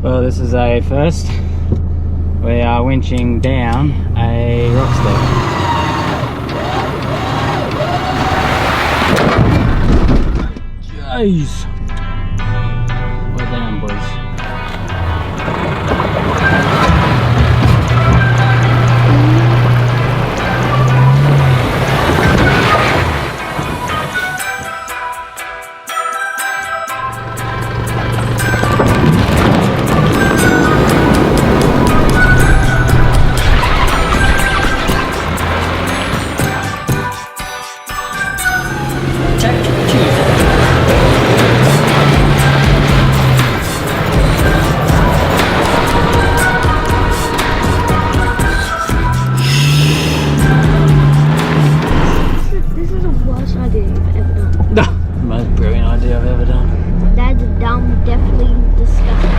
Well, this is a first. We are winching down a rock step. Jeez! We're down, boys. Most brilliant idea I've ever done. That's dumb, definitely disgusting.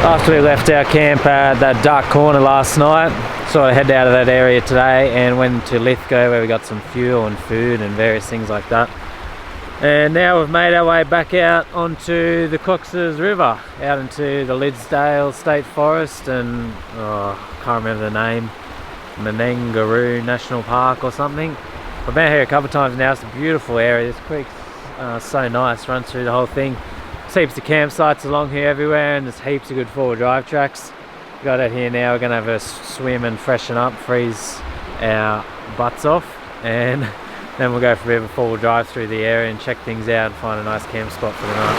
After we left our camp at that dark corner last night, sort of headed out of that area today and went to Lithgow where we got some fuel and food and various things like that. And now we've made our way back out onto the Cox's River, out into the Liddesdale State Forest and I can't remember the name, Menangaroo National Park or something. I've been here a couple of times now. It's a beautiful area. This creek's so nice, runs through the whole thing. There's heaps of campsites along here everywhere and there's heaps of good four-wheel drive tracks. We got out here now, we're going to have a swim and freshen up, freeze our butts off, and then we'll go for a bit of a four-wheel drive through the area and check things out and find a nice camp spot for the night.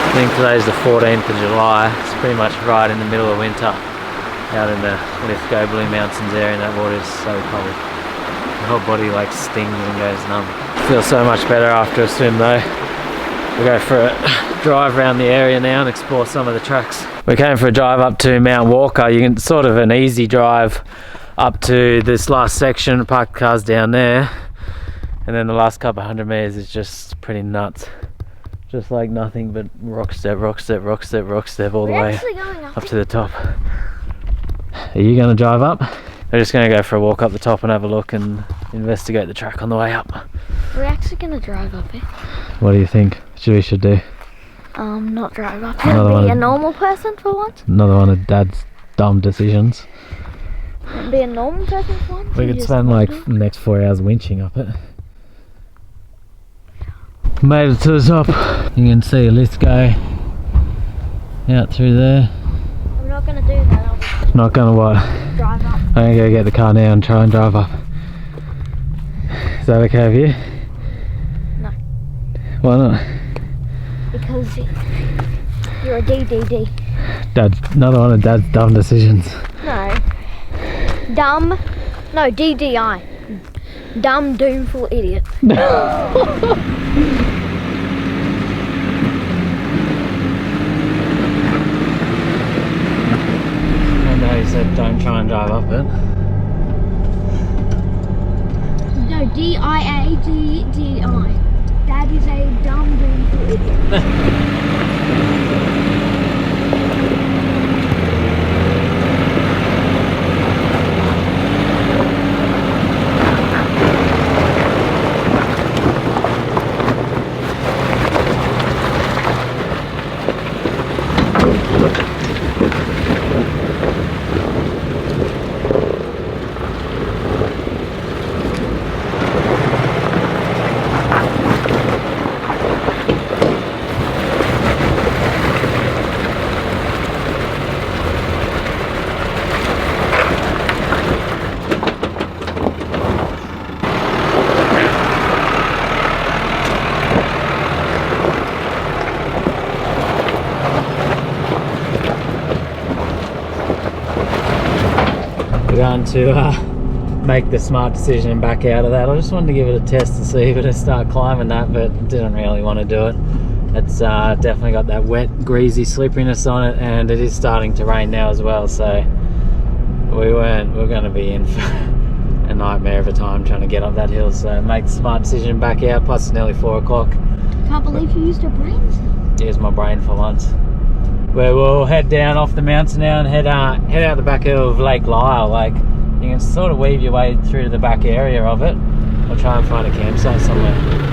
I think today's the 14th of July, it's pretty much right in the middle of winter out in the Lithgow Blue Mountains area, and that water is so cold. My whole body like stings and goes numb. Feels so much better after a swim though. We'll go for a drive around the area now and explore some of the tracks. We came for a drive up to Mount Walker. You can sort of an easy drive up to this last section, park cars down there, and then the last couple of hundred meters is just pretty nuts. Just like nothing but rock step, rock step, rock step, rock step all the way up to the top. Are you going to drive up? We're just going to go for a walk up the top and have a look and investigate the track on the way up. We're actually going to drive up it. What do you think we should do? Not drive up. Be a normal person for once. Another one of Dad's dumb decisions. Be a normal person for once. We could spend like the next 4 hours winching up it. Made it to the top. You can see Lithgow out through there. I'm not going to do that. Not going to what? Drive up. I'm going to go get the car now and try and drive up. Is that okay with you? No. Why not? Because you're a DDD. Dad's another one of Dad's dumb decisions. No. Dumb. No, DDI. Dumb, doomful idiot. He said don't try and drive up it. No, D-I-A-D-D-I. Dad is a dumb, doomful idiot. Going to make the smart decision and back out of that. I just wanted to give it a test to see if it'd start climbing that, but didn't really want to do it. It's definitely got that wet, greasy slipperiness on it, and it is starting to rain now as well, so we were going to be in for a nightmare of a time trying to get up that hill, so make the smart decision back out, plus it's nearly 4 o'clock. Can't believe you used your brains. Use my brain for once. Where we'll head down off the mountain now and head out the back of Lake Lyell. Like, you can sort of weave your way through to the back area of it. We'll try and find a campsite somewhere.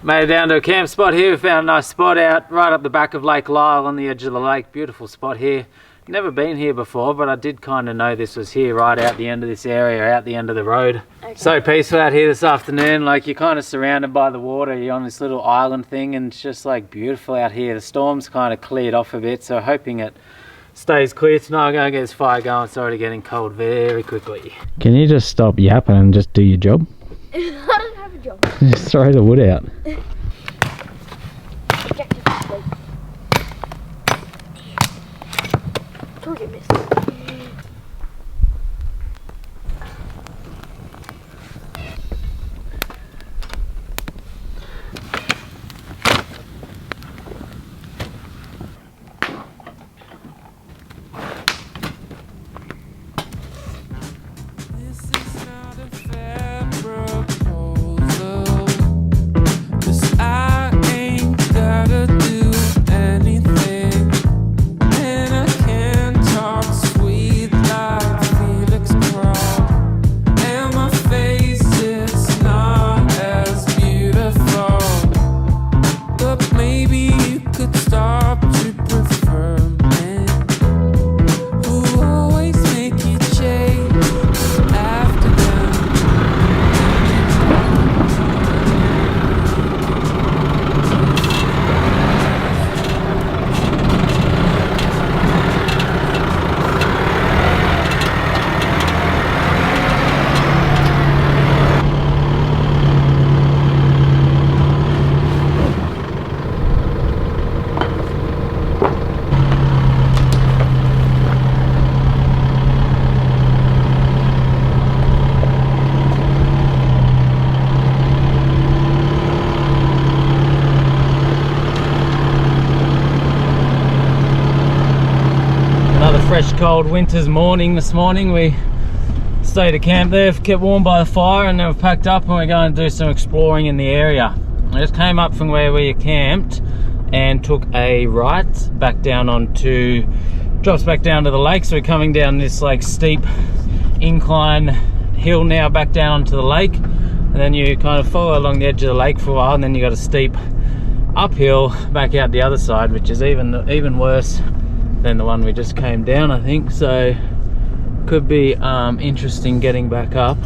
Made it down to a camp spot here. We found a nice spot out right up the back of Lake Lyell on the edge of the lake. Beautiful spot here. Never been here before, but I did kind of know this was here right out the end of this area, out the end of the road. Okay. So peaceful out here this afternoon. Like, you're kind of surrounded by the water. You're on this little island thing and it's just like beautiful out here. The storm's kind of cleared off a bit, so hoping it stays clear tonight. I'm going to get this fire going. It's already getting cold very quickly. Can you just stop yapping and just do your job? I don't have a job. Just throw the wood out. Fresh cold winter's morning this morning. We stayed at camp there, kept warm by the fire, and then we've packed up and we're going to do some exploring in the area. I just came up from where we camped and took a right back down onto, drops back down to the lake. So we're coming down this like steep incline hill now back down onto the lake, and then you kind of follow along the edge of the lake for a while, and then you got a steep uphill back out the other side, which is even worse than the one we just came down, I think. So could be interesting getting back up.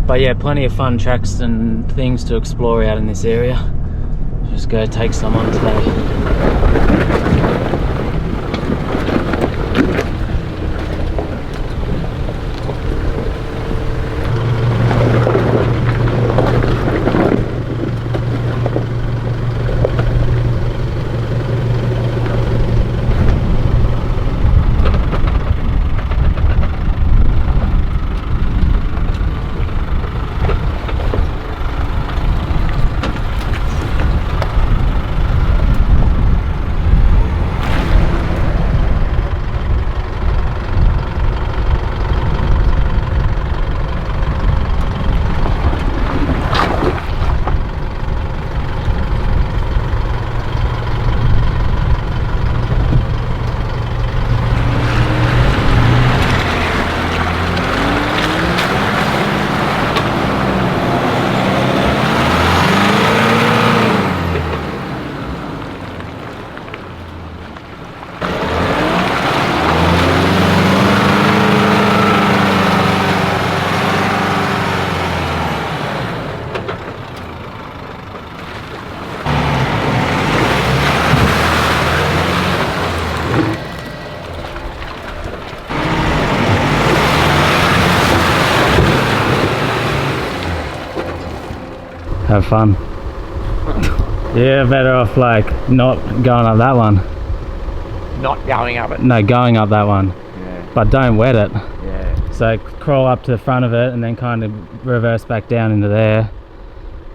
But yeah, plenty of fun tracks and things to explore out in this area. Just go take some on today. have fun. Yeah, better off like not going up that one. Not going up it? No, going up that one. Yeah. But don't wet it. Yeah. So crawl up to the front of it and then kind of reverse back down into there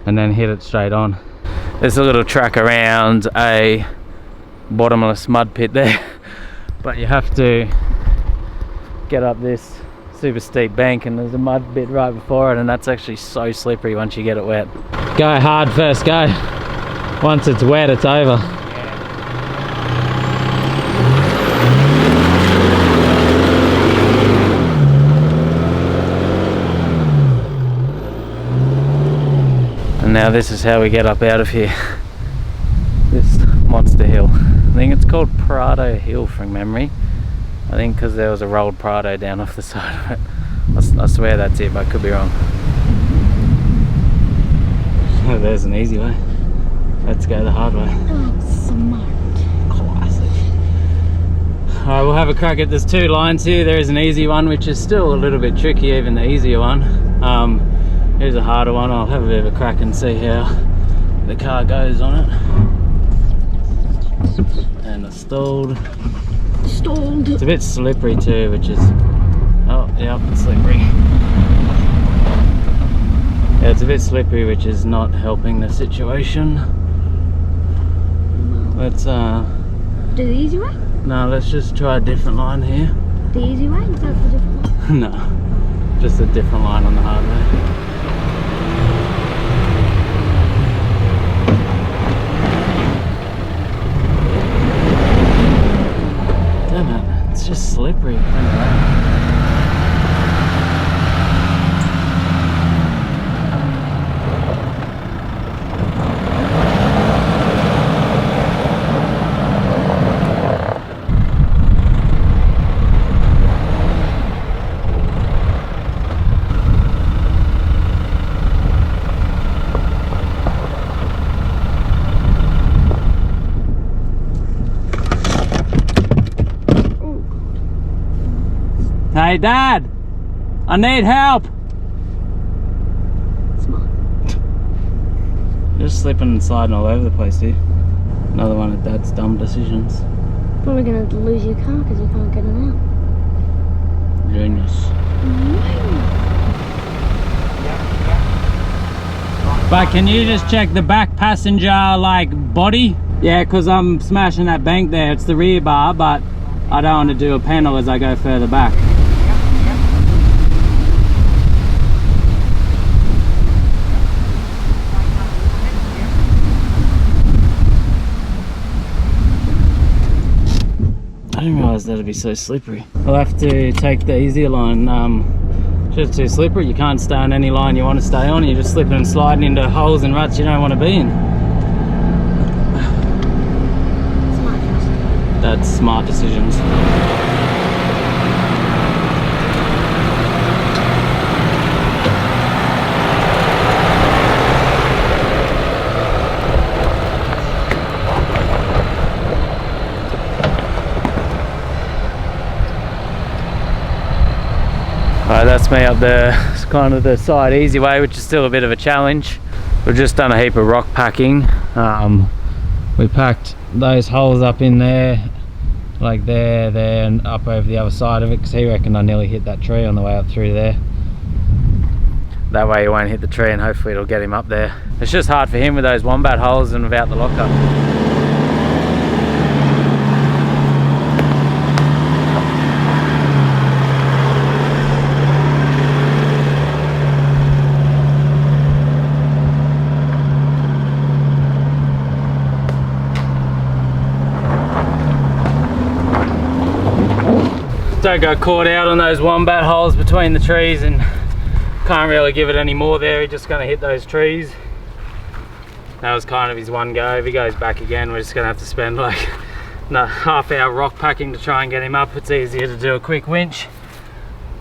and then hit it straight on. There's a little track around a bottomless mud pit there, but you have to get up this super steep bank and there's a mud bit right before it, and that's actually so slippery once you get it wet. Go hard first, go. Once it's wet, it's over. And now this is how we get up out of here. This monster hill. I think it's called Prado Hill from memory. I think because there was a rolled Prado down off the side of it. I swear that's it, but I could be wrong. Oh, there's an easy way. Let's go the hard way. Oh, smart. Classic. Alright, we'll have a crack at, there's two lines here. There is an easy one, which is still a little bit tricky, even the easier one. Here's a harder one. I'll have a bit of a crack and see how the car goes on it. And it's stalled. Stalled. It's a bit slippery too, which is, oh yeah, it's slippery. Yeah, it's a bit slippery, which is not helping the situation. Let's Do the easy way? no, let's just try a different line here. The easy way? Is that the different one? No, just a different line on the hard way. Damn it, it's just slippery. Hey Dad, I need help. Smart. Just slipping and sliding all over the place, dude. Another one of Dad's dumb decisions. Probably gonna lose your car because you can't get it out. Genius. But can you just check the back passenger like body? Yeah, because I'm smashing that bank there. It's the rear bar, but I don't want to do a panel as I go further back. I didn't realise that'd be so slippery. I'll have to take the easier line. Just too slippery. You can't stay on any line you want to stay on. You're just slipping and sliding into holes and ruts you don't want to be in. Smart. That's smart decisions. Alright, that's me up there. It's kind of the side easy way, which is still a bit of a challenge. We've just done a heap of rock packing. We packed those holes up in there, like there, and up over the other side of it, because he reckoned I nearly hit that tree on the way up through there. That way he won't hit the tree and hopefully it'll get him up there. It's just hard for him with those wombat holes and without the lockup. Don't go caught out on those wombat holes between the trees, and can't really give it any more there. He's just going to hit those trees. That was kind of his one go. If he goes back again, we're just going to have to spend like a half hour rock packing to try and get him up. It's easier to do a quick winch.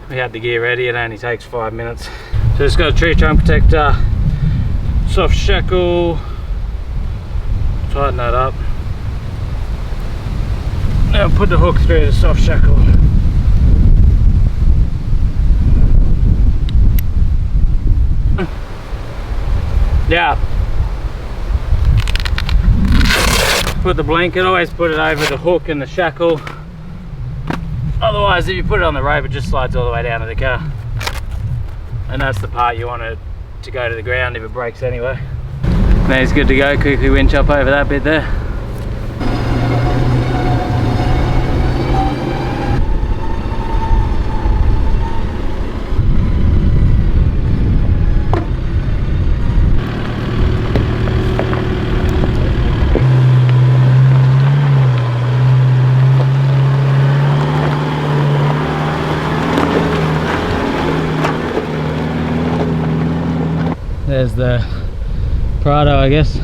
We had the gear ready. It only takes 5 minutes. So just got a tree trunk protector, soft shackle, tighten that up. Now put the hook through the soft shackle. Yeah. Put the blanket, always put it over the hook and the shackle. Otherwise, if you put it on the rope, it just slides all the way down to the car. And that's the part you want it to go to the ground if it breaks anyway. Now it's good to go. Quickly winch up over that bit there. There's the Prado, I guess.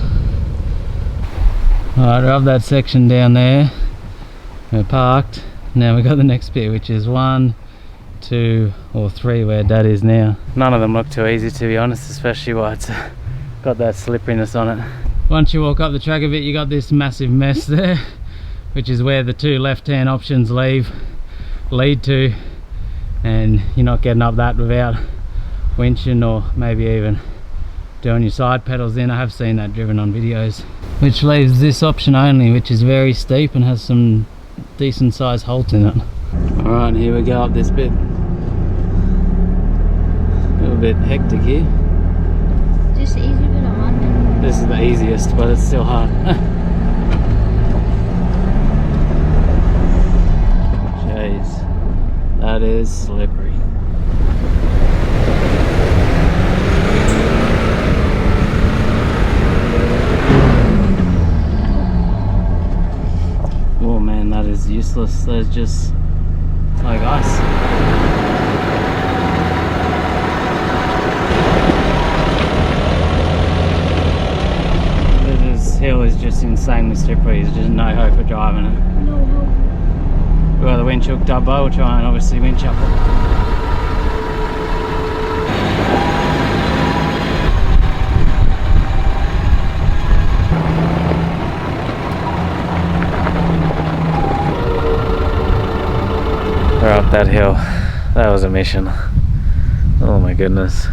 Alright, we're up that section down there. We're parked. Now we've got the next bit, which is 1, 2 or 3 where Dad is now. None of them look too easy, to be honest, especially why it's got that slipperiness on it. Once you walk up the track a bit, you got this massive mess there, which is where the 2 left-hand options lead to, and you're not getting up that without winching or maybe even doing your side pedals in. I have seen that driven on videos, which leaves this option only, which is very steep and has some decent sized holes in it. Alright, here we go up this bit. A little bit hectic here. Just the easy bit or hard bit? This is the easiest, but it's still hard. Jeez, that is slippery. Oh man, that is useless. That's just like ice. This hill is just insanely slippery. There's just no hope of driving it. No hope. We've got the winch hooked up, but we'll try and obviously winch up it. We're up that hill. That was a mission. Oh my goodness.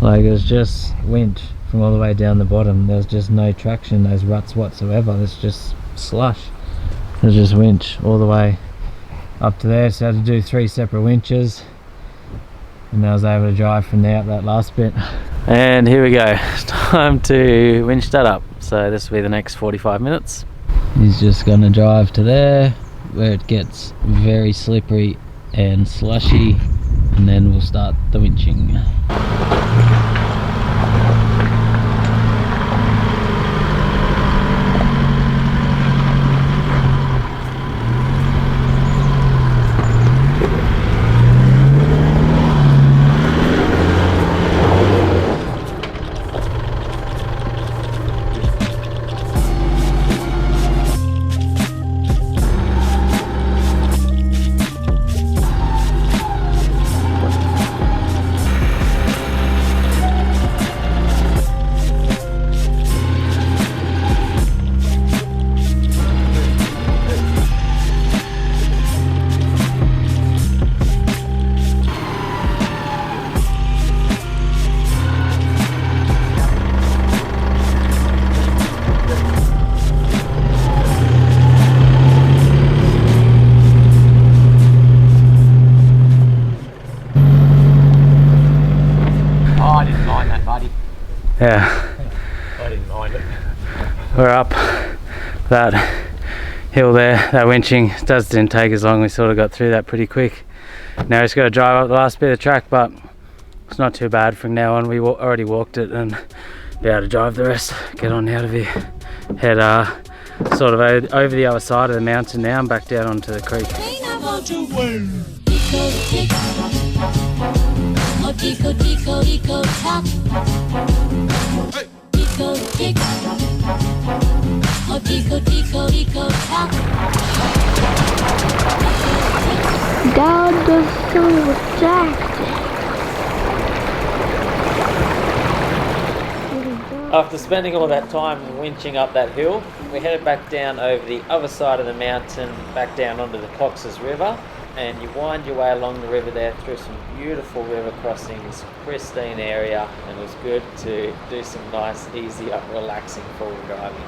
Like, it was just winch from all the way down the bottom. There was just no traction, those ruts whatsoever. It's just slush. It was just winch all the way up to there. So I had to do 3 separate winches, and I was able to drive from there up that last bit. And here we go. Time to winch that up. So this will be the next 45 minutes. He's just gonna drive to there where it gets very slippery and slushy, and then we'll start the winching. Yeah, I didn't mind it. We're up that hill there. That winching didn't take as long. We sort of got through that pretty quick. Now just got to drive up the last bit of track, but it's not too bad from now on. We already walked it and be able to drive the rest. Get on out of here. Head sort of over the other side of the mountain now and back down onto the creek. Dad does so jacked. After spending all that time winching up that hill, we headed back down over the other side of the mountain, back down onto the Cox's River, and you wind your way along the river there through some beautiful river crossings, pristine area, and it was good to do some nice, easy, relaxing forward driving.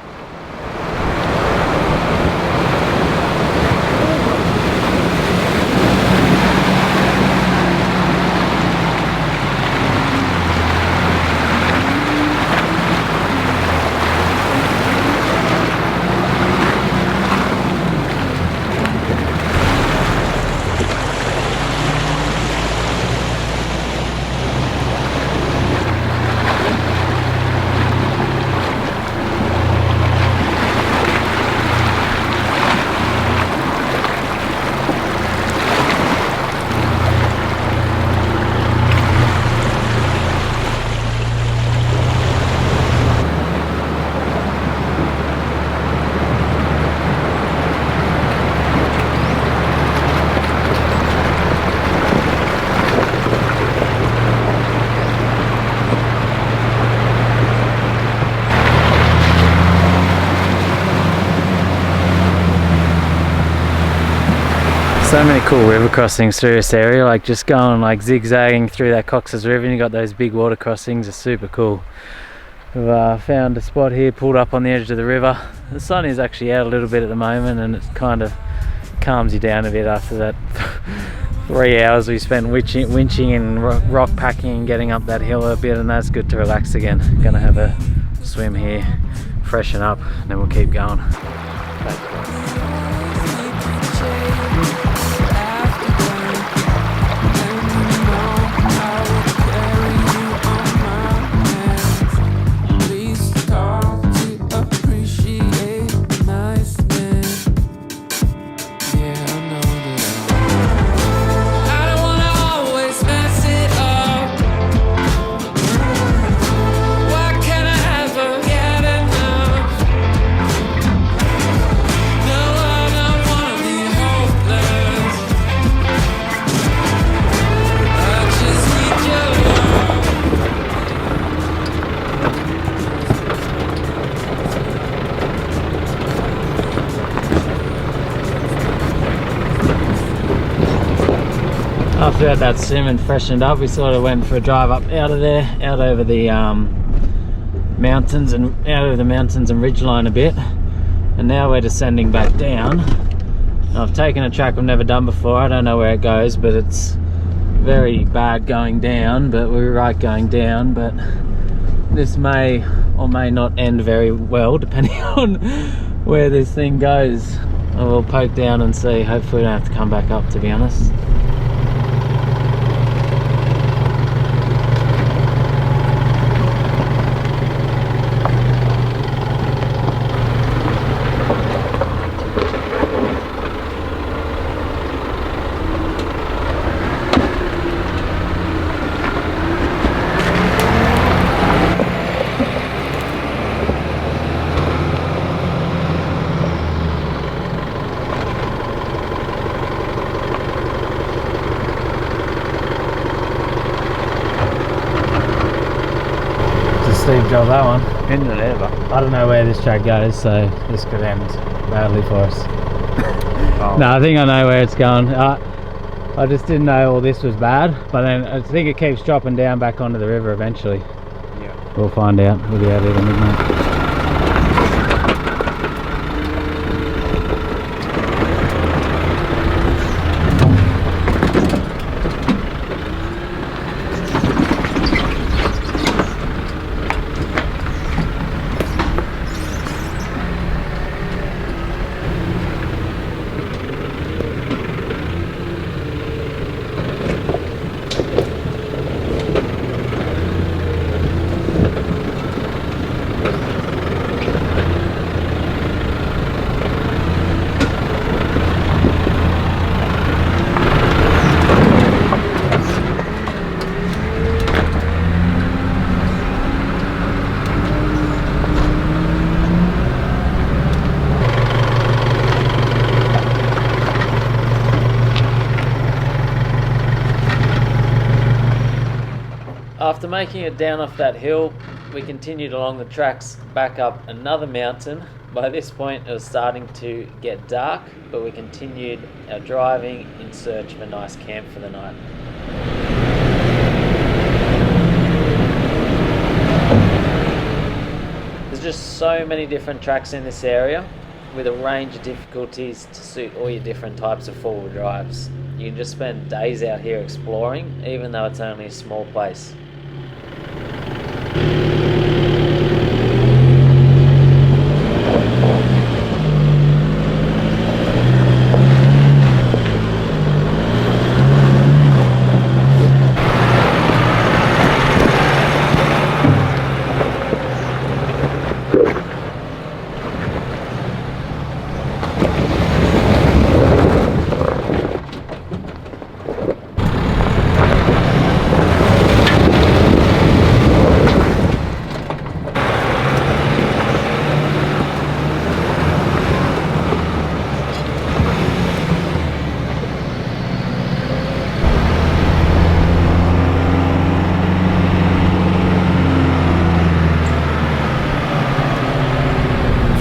So many cool river crossings through this area, like just going like zigzagging through that Cox's River, and you got those big water crossings. Are super cool. We've found a spot here, pulled up on the edge of the river. The sun is actually out a little bit at the moment, and it kind of calms you down a bit after that 3 hours we spent winching and rock packing and getting up that hill a bit, and that's good to relax again. Gonna have a swim here, freshen up, and then we'll keep going. After we had that swim and freshened up, we sort of went for a drive up out of there, out over the mountains and ridgeline a bit, and now we're descending back down. I've taken a track I've never done before. I don't know where it goes, but it's very bad going down, but we're right going down. But this may or may not end very well depending on where this thing goes. We'll poke down and see. Hopefully we don't have to come back up, to be honest. Steep job, that one. In the river. I don't know where this track goes, so this could end badly for us. Oh. No, I think I know where it's going. I just didn't know all this was bad, but then I think it keeps dropping down back onto the river eventually. Yeah. We'll find out. We'll be out here at midnight. After making it down off that hill, we continued along the tracks back up another mountain By this point it was starting to get dark, but we continued our driving in search of a nice camp for the night. There's just so many different tracks in this area with a range of difficulties to suit all your different types of four-wheel drives. You can just spend days out here exploring, even though it's only a small place.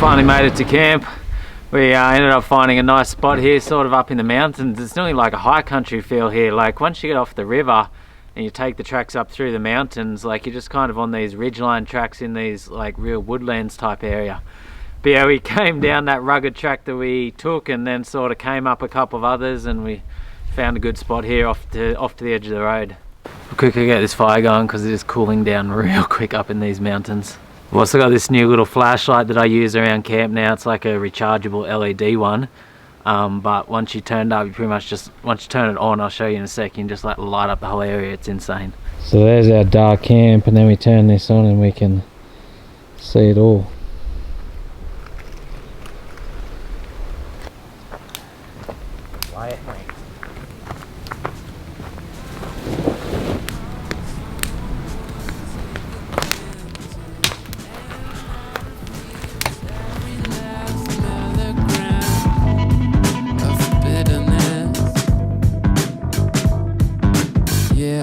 Finally made it to camp. We ended up finding a nice spot here, sort of up in the mountains. It's nearly like a high country feel here. Like once you get off the river and you take the tracks up through the mountains, like you're just kind of on these ridgeline tracks in these like real woodlands type area. But yeah, we came down that rugged track that we took and then sort of came up a couple of others, and we found a good spot here off to the edge of the road. We'll quickly get this fire going because it is cooling down real quick up in these mountains. I've also got this new little flashlight that I use around camp now. It's like a rechargeable LED one, but once you turn it up, you pretty much just, once you turn it on, I'll show you in a sec, you can just like light up the whole area. It's insane. So there's our dark camp, and then we turn this on and we can see it all.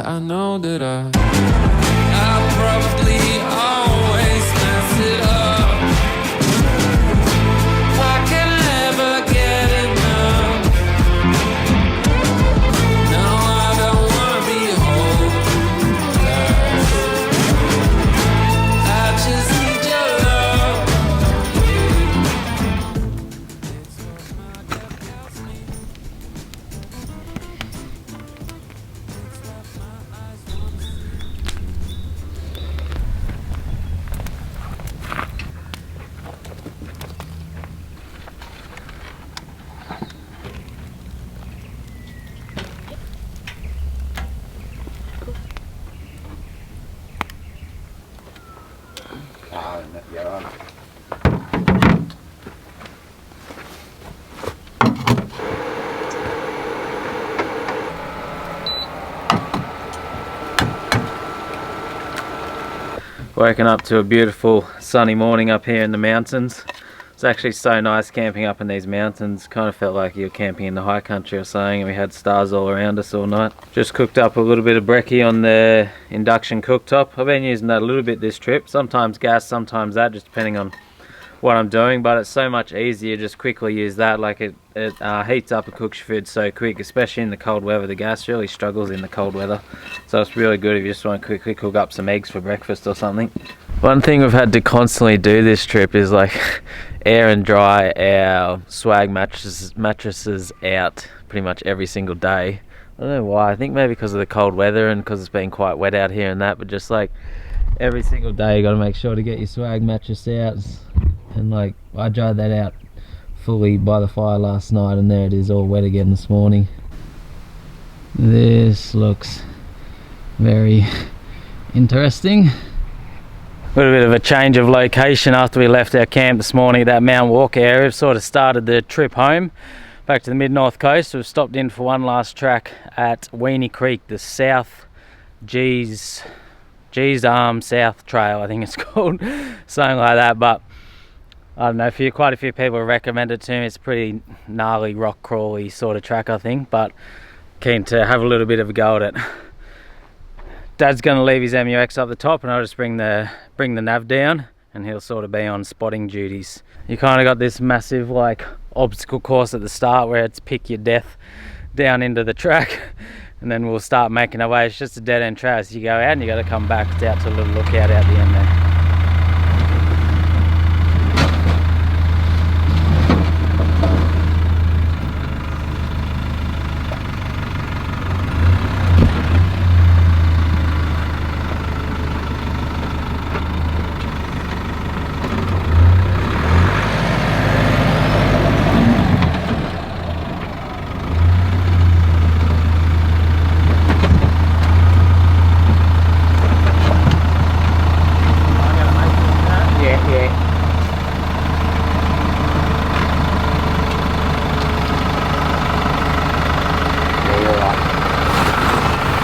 I know that I probably always mess it up. Why can I ever get enough? No, I don't wanna be hopeless. I just need your Woken up to a beautiful sunny morning up here in the mountains. It's actually so nice camping up in these mountains. Kind of felt like you're camping in the high country or something, and we had stars all around us all night. Just cooked up a little bit of brekkie on the induction cooktop. I've been using that a little bit this trip. Sometimes gas, sometimes that, just depending on what I'm doing, but it's so much easier just quickly use that. Like it heats up and cooks your food so quick, especially in the cold weather. The gas really struggles in the cold weather, so it's really good if you just want to quickly cook up some eggs for breakfast or something. One thing we've had to constantly do this trip is like air and dry our swag mattresses out pretty much every single day. I don't know why. I think maybe because of the cold weather and because it's been quite wet out here and that, but just like every single day you got to make sure to get your swag mattress out. And like I dried that out fully by the fire last night, and there it is all wet again this morning. This looks very interesting. A little bit of a change of location after we left our camp this morning. That Mount Walker area. We've sort of started the trip home back to the mid-north coast. We've stopped in for one last track at Weenie Creek, the South G's Arm South Trail, I think it's called, something like that. But I don't know, quite a few people recommended it to me. It's a pretty gnarly, rock crawly sort of track, I think, but keen to have a little bit of a go at it. Dad's going to leave his MUX up the top, and I'll just bring the nav down and he'll sort of be on spotting duties. You kind of got this massive like obstacle course at the start where it's pick your death down into the track, and then we'll start making our way. It's just a dead end track, so you go out and you got to come back. It's out to a little lookout out the end there.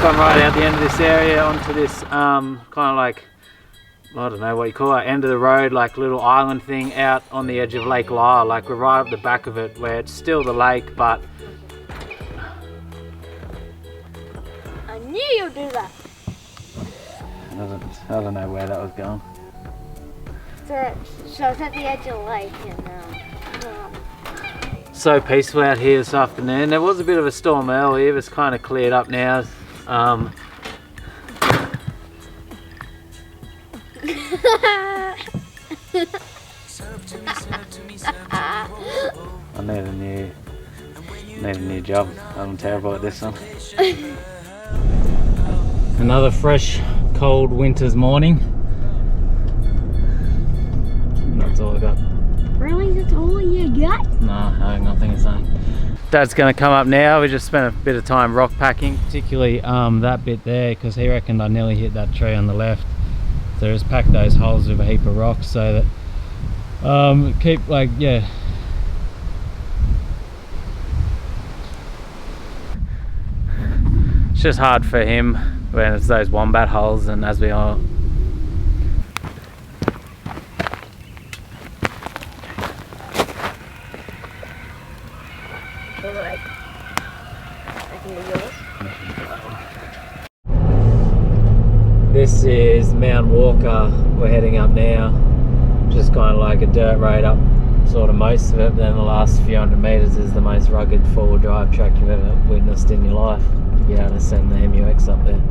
Come right out the end of this area onto this kind of like, I don't know what you call it, end of the road, like little island thing out on the edge of Lake Lyell. Like we're right up the back of it where it's still the lake, but I knew you'd do that. I don't know where that was going. So it's at the edge of the lake and So peaceful out here this afternoon. There was a bit of a storm earlier, but it's kind of cleared up now. I need a new job. I'm terrible at this one. Another fresh, cold winter's morning. That's all I got. Really? That's all you got? No, nothing to say. Dad's going to come up now. We just spent a bit of time rock packing, particularly that bit there, because he reckoned I nearly hit that tree on the left. So just pack those holes with a heap of rocks so that keep like, yeah. It's just hard for him when it's those wombat holes, and as we are. This is Mount Walker. We're heading up now. Just kind of like a dirt road up, sort of most of it. But then the last few hundred meters is the most rugged four-wheel drive track you've ever witnessed in your life. You'll be able to send the MUX up there.